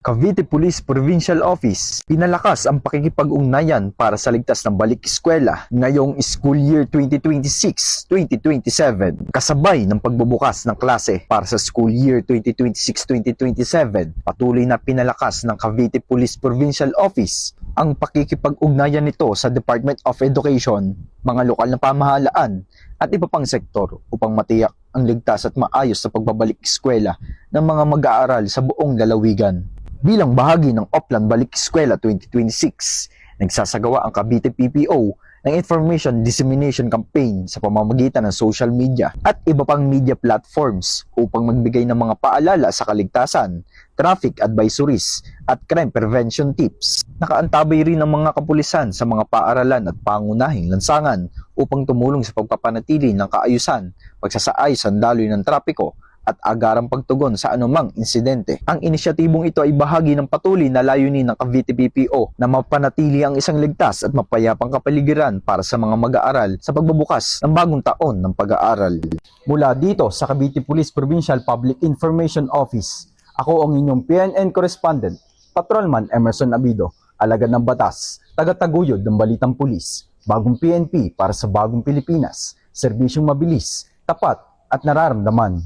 Cavite Police Provincial Office, pinalakas ang pakikipag-ugnayan para sa ligtas ng balik eskwela ngayong school year 2026-2027. Kasabay ng pagbubukas ng klase para sa school year 2026-2027, patuloy na pinalakas ng Cavite Police Provincial Office ang pakikipag-ugnayan nito sa Department of Education, mga lokal na pamahalaan at iba pang sektor upang matiyak ang ligtas at maayos sa pagbabalik eskwela ng mga mag-aaral sa buong lalawigan. Bilang bahagi ng Oplan Balik Eskwela 2026, nagsasagawa ang Cavite PPO ng Information Dissemination Campaign sa pamamagitan ng social media at iba pang media platforms upang magbigay ng mga paalala sa kaligtasan, traffic advisories at crime prevention tips. Nakaantabay rin ang mga kapulisan sa mga paaralan at pangunahing lansangan upang tumulong sa pagpapanatili ng kaayusan, pagsasaayos ng daloy ng trapiko, at agarang pagtugon sa anumang insidente. Ang inisyatibong ito ay bahagi ng patuloy na layunin ng Cavite PPO na mapanatili ang isang ligtas at mapayapang kapaligiran para sa mga mag-aaral sa pagbubukas ng bagong taon ng pag-aaral. Mula dito sa Cavite Police Provincial Public Information Office, ako ang inyong PNN correspondent, Patrolman Emerson Abido, alagad ng batas, tagataguyod ng balitang pulis, bagong PNP para sa bagong Pilipinas, serbisyong mabilis, tapat at nararamdaman.